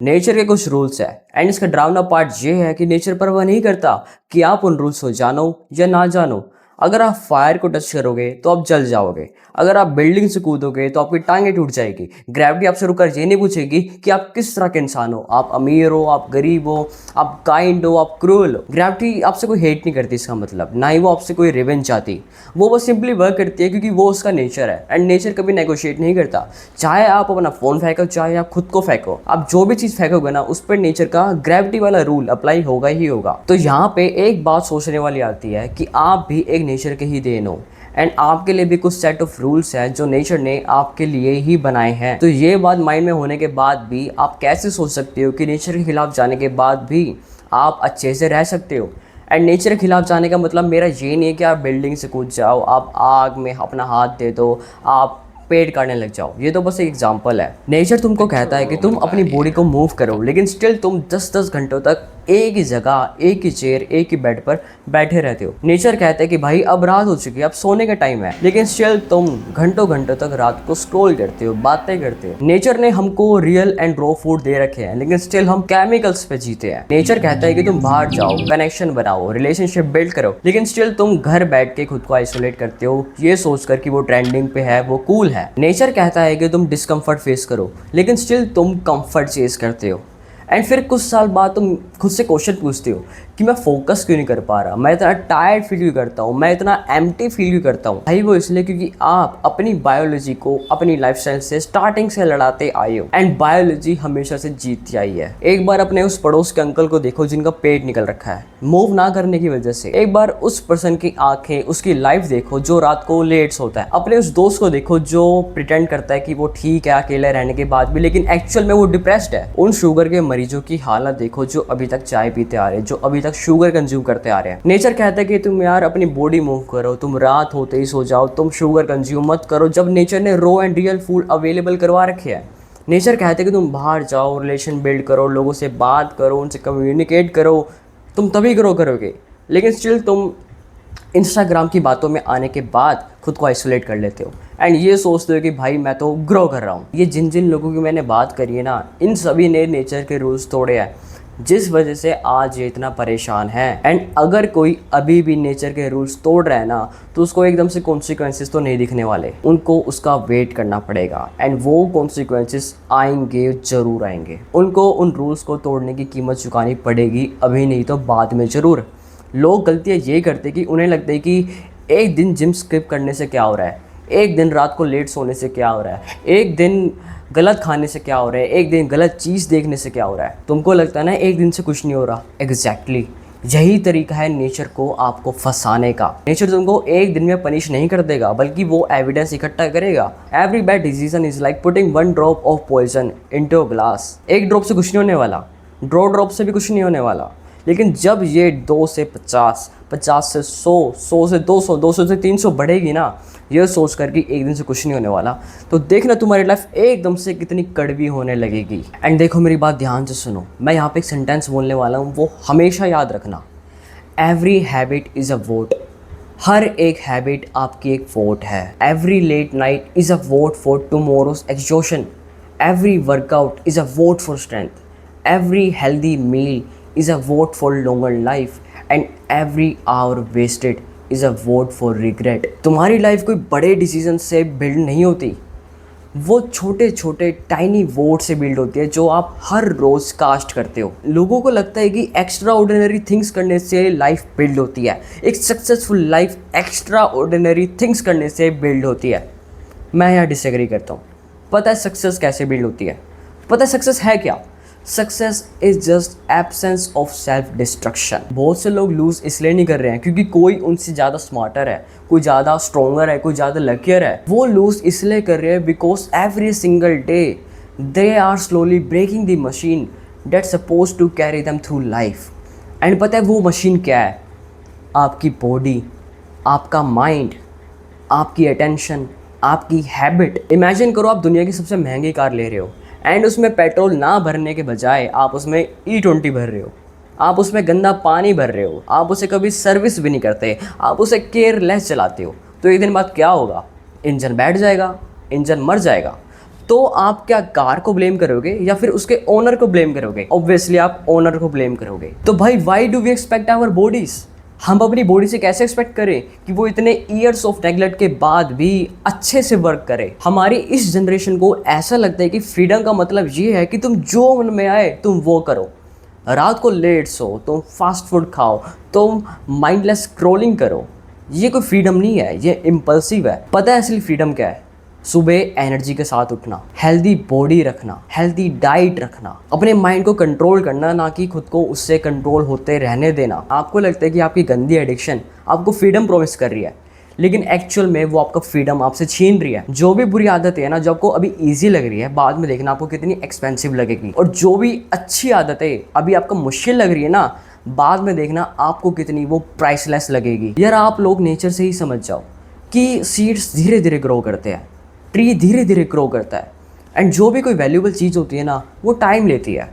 Nature के कुछ rules है एंड इसका डरावना पार्ट ये है कि नेचर परवाह नहीं करता कि आप उन रूल्स को जानो या ना जानो। अगर आप फायर को टच करोगे तो आप जल जाओगे। अगर आप बिल्डिंग से कूदोगे तो आपकी टांगें टूट जाएगी। ग्रेविटी आपसे रुककर ये नहीं पूछेगी कि आप किस तरह के इंसान हो, आप अमीर हो, आप गरीब हो, आप काइंड हो, आप क्रूअल हो। ग्रेविटी आपसे कोई हेट नहीं करती, इसका मतलब ना ही वो आपसे कोई रिवेंज चाहती। वो बस सिंपली वर्क करती है क्योंकि वो उसका नेचर है एंड नेचर कभी नेगोशिएट नहीं करता। चाहे आप अपना फोन फेंको, चाहे आप खुद को फेंको, आप जो भी चीज फेंकोगे ना उस पर नेचर का ग्रेविटी वाला रूल अप्लाई होगा ही होगा। तो यहाँ पे एक बात सोचने वाली आती है कि आप भी एक नेचर के ही देन हो एंड आपके लिए भी कुछ सेट ऑफ रूल्स हैं जो नेचर ने आपके लिए ही बनाए हैं। तो ये बात माइंड में होने के बाद भी आप कैसे सोच सकते हो कि नेचर के खिलाफ जाने के बाद भी आप अच्छे से रह सकते हो। एंड नेचर के खिलाफ जाने का मतलब मेरा ये नहीं है कि आप बिल्डिंग से कूद जाओ, आप आग में अपना हाथ दे दो, आप पेड़ काटने लग जाओ। ये तो बस एक एग्जांपल है। नेचर तुमको कहता है कि तुम अपनी बॉडी को मूव करो, लेकिन स्टिल तुम 10-10 घंटों तक एक ही जगह, एक ही चेयर, एक ही बेड पर बैठे रहते हो। नेचर कहता है कि भाई अब रात हो चुकी है, अब सोने का टाइम है, लेकिन स्टिल तुम घंटों घंटों तक रात को स्क्रॉल करते हो, बातें करते हो। नेचर ने हमको रियल एंड रॉ फूड दे रखे हैं, लेकिन स्टिल हम केमिकल्स पे जीते हैं। नेचर कहता है कि तुम बाहर जाओ, कनेक्शन बनाओ, रिलेशनशिप बिल्ड करो, लेकिन स्टिल तुम घर बैठ के खुद को आइसोलेट करते हो, ये सोचकर कि वो ट्रेंडिंग पे है, वो कूल है। नेचर कहता है कि तुम डिस्कम्फर्ट फेस करो, लेकिन स्टिल तुम कंफर्ट चेज करते हो। एंड फिर कुछ साल बाद तुम खुद से क्वेश्चन पूछते हो कि मैं फोकस क्यों नहीं कर पा रहा, मैं इतना टायर्ड फील क्यों करता हूँ, मैं इतना एम्प्टी फील क्यों करता हूँ। भाई वो इसलिए क्योंकि आप अपनी बायोलॉजी को अपनी लाइफस्टाइल से स्टार्टिंग से लड़ाते आए हो एंड बायोलॉजी हमेशा से जीतती आई है। एक बार अपने उस पड़ोस के अंकल को देखो जिनका पेट निकल रखा है मूव ना करने की वजह से। एक बार उस पर्सन की आंखें, उसकी लाइफ देखो जो रात को लेट सोता है। अपने उस दोस्त को देखो जो प्रिटेंड करता है कि वो ठीक है अकेले रहने के बाद भी, लेकिन एक्चुअल में वो डिप्रेस्ड है। उन शुगर के मरीजों की हालत देखो जो अभी तक चाय पीते आ रहे हैं, जो अभी तक शुगर कंज्यूम करते आ रहे हैं। नेचर कहता है कि तुम यार अपनी बॉडी मूव करो, तुम रात होते ही सो जाओ, तुम शुगर कंज्यूम मत करो, जब नेचर ने raw and real food available करवा रखे हैं। नेचर कहते हैं कि तुम बाहर जाओ, रिलेशन बिल्ड करो, लोगों से बात करो, उनसे कम्युनिकेट करो, तुम तभी ग्रो करोगे। लेकिन स्टिल तुम इंस्टाग्राम की बातों में आने के बाद खुद को आइसोलेट कर लेते हो एंड ये सोचते हो कि भाई मैं तो ग्रो कर रहा हूँ। ये जिन जिन लोगों की मैंने बात करी है ना, इन सभी ने नेचर के रूल्स तोड़े हैं, जिस वजह से आज ये इतना परेशान है। एंड अगर कोई अभी भी नेचर के रूल्स तोड़ रहा है ना, तो उसको एकदम से कॉन्सिक्वेंसेस तो नहीं दिखने वाले, उनको उसका वेट करना पड़ेगा एंड वो कॉन्सिक्वेंसेस आएंगे, जरूर आएंगे। उनको उन रूल्स को तोड़ने की कीमत चुकानी पड़ेगी, अभी नहीं तो बाद में ज़रूर। लोग गलतियाँ ये करते कि उन्हें लगता है कि एक दिन जिम स्किप करने से क्या हो रहा है, एक दिन रात को लेट सोने से क्या हो रहा है, एक दिन गलत खाने से क्या हो रहा है, एक दिन गलत चीज़ देखने से क्या हो रहा है। तुमको लगता है ना एक दिन से कुछ नहीं हो रहा। एग्जैक्टली यही तरीका है नेचर को आपको फंसाने का। नेचर तुमको एक दिन में पनिश नहीं कर देगा, बल्कि वो एविडेंस इकट्ठा करेगा। Every bad decision is like putting 1 drop of poison into a glass. एक ड्रॉप से कुछ नहीं होने वाला, ड्रॉप से भी कुछ नहीं होने वाला, लेकिन जब ये 2 से 50, 50 से 100, 100 से 200, 200 से 300 बढ़ेगी ना, ये सोच कर कि एक दिन से कुछ नहीं होने वाला, तो देखना तुम्हारी लाइफ एकदम से कितनी कड़वी होने लगेगी। एंड देखो मेरी बात ध्यान से सुनो, मैं यहाँ पे एक सेंटेंस बोलने वाला हूँ, वो हमेशा याद रखना। Every habit is a vote. हर एक हैबिट आपकी एक वोट है। Every late night is a vote for tomorrow's exhaustion. Every workout is a vote for strength. Every healthy meal is a vote for longer life and every hour wasted is a vote for regret। तुम्हारी life कोई बड़े decision से build नहीं होती, वो छोटे छोटे tiny vote से बिल्ड होती है जो आप हर रोज़ कास्ट करते हो। लोगों को लगता है कि एक्स्ट्रा ऑर्डिनरी थिंग्स करने से लाइफ बिल्ड होती है, एक successful life extra ordinary things करने से बिल्ड होती है। मैं यहाँ डिसएग्री करता हूँ। पता है सक्सेस कैसे बिल्ड होती है? पता है सक्सेस है क्या? Success is just absence of self destruction. बहुत से लोग लूज इसलिए नहीं कर रहे हैं क्योंकि कोई उनसे ज़्यादा स्मार्टर है, कोई ज़्यादा स्ट्रोंगर है, कोई ज़्यादा लकियर है। वो लूज इसलिए कर रहे हैं because every single day they are slowly breaking the machine that supposed to carry them through life. And पता है वो मशीन क्या है? आपकी बॉडी, आपका माइंड, आपकी अटेंशन, आपकी हैबिट। इमेजिन करो आप दुनिया की सबसे महंगी कार ले रहे हो एंड उसमें पेट्रोल ना भरने के बजाय आप उसमें E20 भर रहे हो, आप उसमें गंदा पानी भर रहे हो, आप उसे कभी सर्विस भी नहीं करते, आप उसे केयरलेस चलाते हो। तो एक दिन बाद क्या होगा? इंजन बैठ जाएगा, इंजन मर जाएगा। तो आप क्या कार को ब्लेम करोगे या फिर उसके ओनर को ब्लेम करोगे? ऑब्वियसली आप ओनर को ब्लेम करोगे। तो भाई why do we expect our bodies? हम अपनी बॉडी से कैसे एक्सपेक्ट करें कि वो इतने ईयर्स ऑफ नेगलेक्ट के बाद भी अच्छे से वर्क करे? हमारी इस जनरेशन को ऐसा लगता है कि फ्रीडम का मतलब ये है कि तुम जो मन में आए तुम वो करो, रात को लेट सो, तुम फास्ट फूड खाओ, तुम माइंडलेस स्क्रॉलिंग करो। ये कोई फ्रीडम नहीं है, ये इम्पल्सिव है। पता है असली फ्रीडम क्या है? सुबह एनर्जी के साथ उठना, हेल्दी बॉडी रखना, हेल्दी डाइट रखना, अपने माइंड को कंट्रोल करना, ना कि खुद को उससे कंट्रोल होते रहने देना। आपको लगता है कि आपकी गंदी एडिक्शन आपको फ्रीडम प्रॉमिस कर रही है, लेकिन एक्चुअल में वो आपका फ्रीडम आपसे छीन रही है। जो भी बुरी आदत है ना, जो आपको अभी ईजी लग रही है, बाद में देखना आपको कितनी एक्सपेंसिव लगेगी। और जो भी अच्छी आदत है अभी आपको मुश्किल लग रही है ना, बाद में देखना आपको कितनी वो प्राइसलेस लगेगी। यार आप लोग नेचर से ही समझ जाओ कि सीड्स धीरे धीरे ग्रो करते हैं, ट्री धीरे धीरे ग्रो करता है, एंड जो भी कोई वैल्यूबल चीज़ होती है ना, वो टाइम लेती है।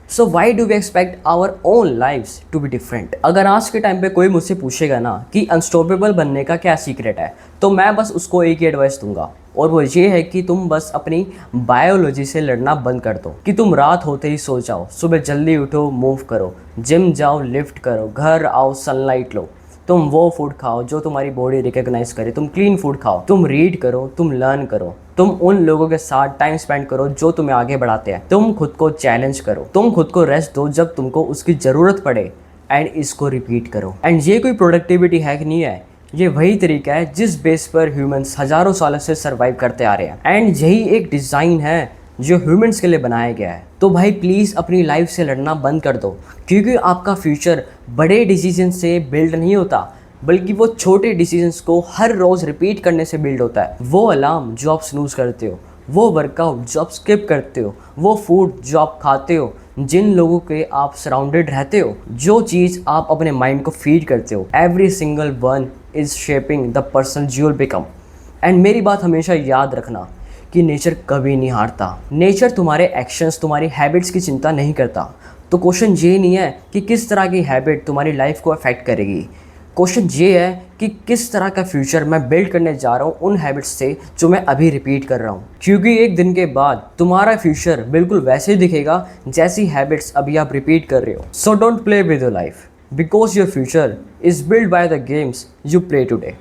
So why do we expect our own lives to be different? अगर आज के टाइम पे कोई मुझसे पूछेगा ना कि अनस्टॉपेबल बनने का क्या सीक्रेट है, तो मैं बस उसको एक ही एडवाइस दूंगा, और वो ये है कि तुम बस अपनी बायोलॉजी से लड़ना बंद कर दो। कि तुम रात होते ही सो जाओ, सुबह जल्दी उठो, मूव करो, जिम जाओ, लिफ्ट करो, घर आओ, सनलाइट लो, तुम वो फूड खाओ जो तुम्हारी बॉडी रिकॉग्नाइज करे, तुम क्लीन फूड खाओ, तुम रीड करो, तुम लर्न करो, तुम उन लोगों के साथ टाइम स्पेंड करो जो तुम्हें आगे बढ़ाते हैं, तुम खुद को चैलेंज करो, तुम खुद को रेस्ट दो जब तुमको उसकी ज़रूरत पड़े, एंड इसको रिपीट करो। एंड ये कोई प्रोडक्टिविटी हैक नहीं है, ये वही तरीका है जिस बेस पर ह्यूमंस हज़ारों सालों से सर्वाइव करते आ रहे हैं, एंड यही एक डिज़ाइन है जो ह्यूमंस के लिए बनाया गया है। तो भाई प्लीज़ अपनी लाइफ से लड़ना बंद कर दो, क्योंकि आपका फ्यूचर बड़े डिसीजन से बिल्ड नहीं होता, बल्कि वो छोटे डिसीजंस को हर रोज़ रिपीट करने से बिल्ड होता है। वो अलार्म जो आप स्नूज करते हो, वो वर्कआउट जो आप स्किप करते हो, वो फूड जो आप खाते हो, जिन लोगों के आप सराउंडेड रहते हो, जो चीज़ आप अपने माइंड को फीड करते हो, every single one is shaping the person you will become. And मेरी बात हमेशा याद रखना कि नेचर कभी नहीं हारता। नेचर तुम्हारे एक्शंस, तुम्हारी हैबिट्स की चिंता नहीं करता। तो क्वेश्चन ये नहीं है कि किस तरह की हैबिट तुम्हारी लाइफ को अफेक्ट करेगी, क्वेश्चन ये है कि किस तरह का फ्यूचर मैं बिल्ड करने जा रहा हूँ उन हैबिट्स से जो मैं अभी रिपीट कर रहा हूँ। क्योंकि एक दिन के बाद तुम्हारा फ्यूचर बिल्कुल वैसे ही दिखेगा जैसी हैबिट्स अभी आप रिपीट कर रहे हो। So don't play with your life, because your future is build by the games you play today.